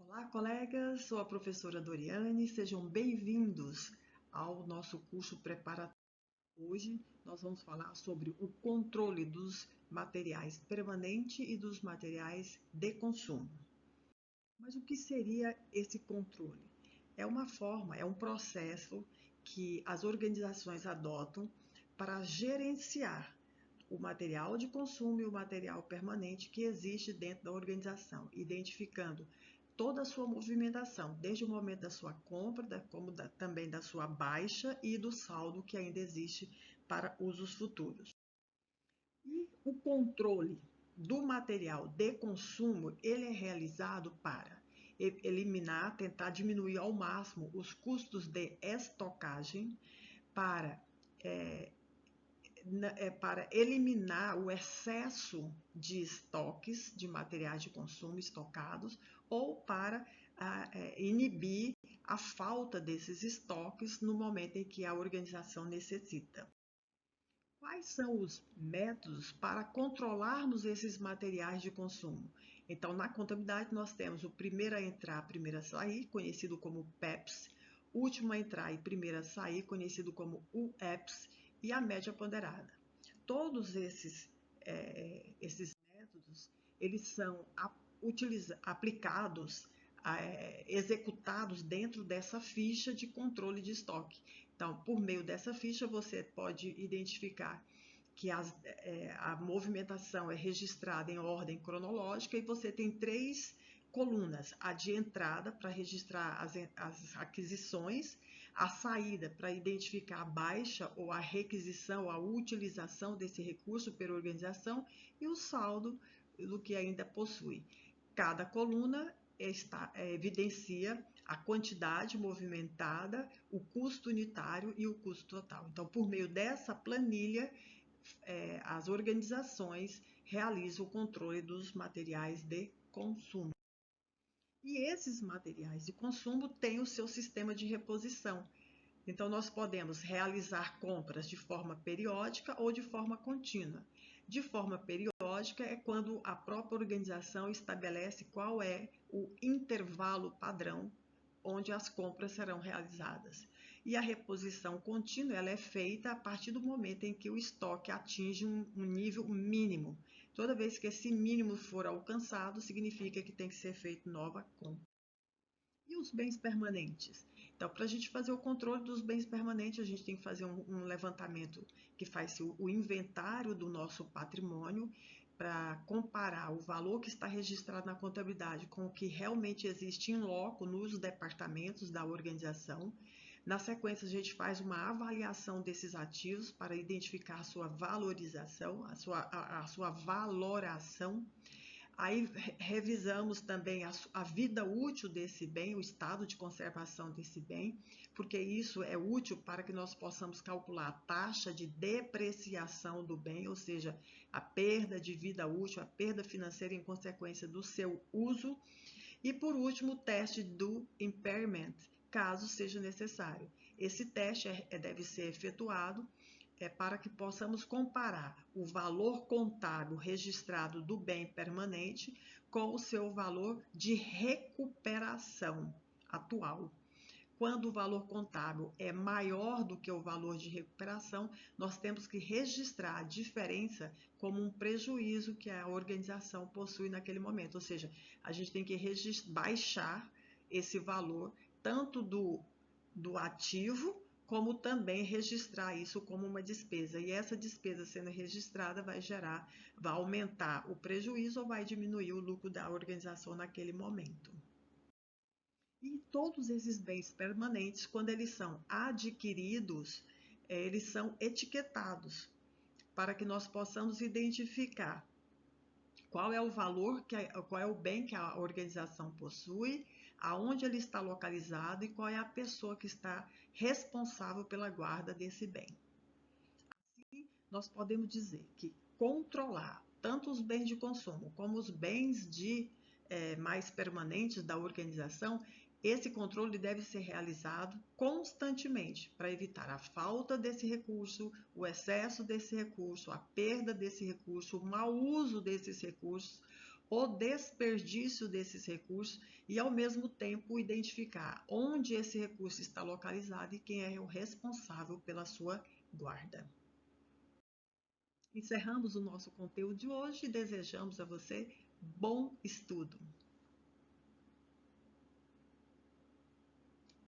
Olá, colegas! Sou a professora Doriane. Sejam bem-vindos ao nosso curso preparatório. Hoje nós vamos falar sobre o controle dos materiais permanente e dos materiais de consumo. Mas o que seria esse controle? É uma forma, é um processo que as organizações adotam para gerenciar o material de consumo e o material permanente que existe dentro da organização, identificando toda a sua movimentação, desde o momento da sua compra, também da sua baixa e do saldo que ainda existe para usos futuros. E o controle do material de consumo, ele é realizado para eliminar, tentar diminuir ao máximo os custos de estocagem, para para eliminar o excesso de estoques de materiais de consumo estocados ou para inibir a falta desses estoques no momento em que a organização necessita. Quais são os métodos para controlarmos esses materiais de consumo? Então, na contabilidade, nós temos o primeiro a entrar, primeiro a sair, conhecido como PEPS, último a entrar e primeiro a sair, conhecido como UEPS, e a média ponderada. Todos esses métodos, eles são aplicados, executados dentro dessa ficha de controle de estoque. Então, por meio dessa ficha, você pode identificar que a movimentação é registrada em ordem cronológica e você tem três colunas: a de entrada para registrar as aquisições, a saída para identificar a baixa ou a requisição, a utilização desse recurso pela organização, e o saldo do que ainda possui. Cada coluna evidencia a quantidade movimentada, o custo unitário e o custo total. Então, por meio dessa planilha, as organizações realizam o controle dos materiais de consumo. E esses materiais de consumo têm o seu sistema de reposição. Então, nós podemos realizar compras de forma periódica ou de forma contínua. De forma periódica é quando a própria organização estabelece qual é o intervalo padrão onde as compras serão realizadas. E a reposição contínua ela é feita a partir do momento em que o estoque atinge um nível mínimo. Toda vez que esse mínimo for alcançado, significa que tem que ser feita nova compra. E os bens permanentes? Então, para a gente fazer o controle dos bens permanentes, a gente tem que fazer um levantamento que faz o inventário do nosso patrimônio para comparar o valor que está registrado na contabilidade com o que realmente existe em loco nos departamentos da organização. Na sequência, a gente faz uma avaliação desses ativos para identificar a sua valorização, a sua valoração. Aí revisamos também a vida útil desse bem, o estado de conservação desse bem, porque isso é útil para que nós possamos calcular a taxa de depreciação do bem, ou seja, a perda de vida útil, a perda financeira em consequência do seu uso. E por último, o teste do impairment, caso seja necessário. Esse teste deve ser efetuado para que possamos comparar o valor contábil registrado do bem permanente com o seu valor de recuperação atual. Quando o valor contábil é maior do que o valor de recuperação, nós temos que registrar a diferença como um prejuízo que a organização possui naquele momento. Ou seja, a gente tem que baixar esse valor tanto do ativo, como também registrar isso como uma despesa. E essa despesa sendo registrada vai aumentar o prejuízo ou vai diminuir o lucro da organização naquele momento. E todos esses bens permanentes, quando eles são adquiridos, eles são etiquetados para que nós possamos identificar qual é o valor, qual é o bem que a organização possui, aonde ele está localizado e qual é a pessoa que está responsável pela guarda desse bem. Assim, nós podemos dizer que controlar tanto os bens de consumo como os bens mais permanentes da organização, esse controle deve ser realizado constantemente para evitar a falta desse recurso, o excesso desse recurso, a perda desse recurso, o mau uso desses recursos, o desperdício desses recursos e, ao mesmo tempo, identificar onde esse recurso está localizado e quem é o responsável pela sua guarda. Encerramos o nosso conteúdo de hoje e desejamos a você bom estudo!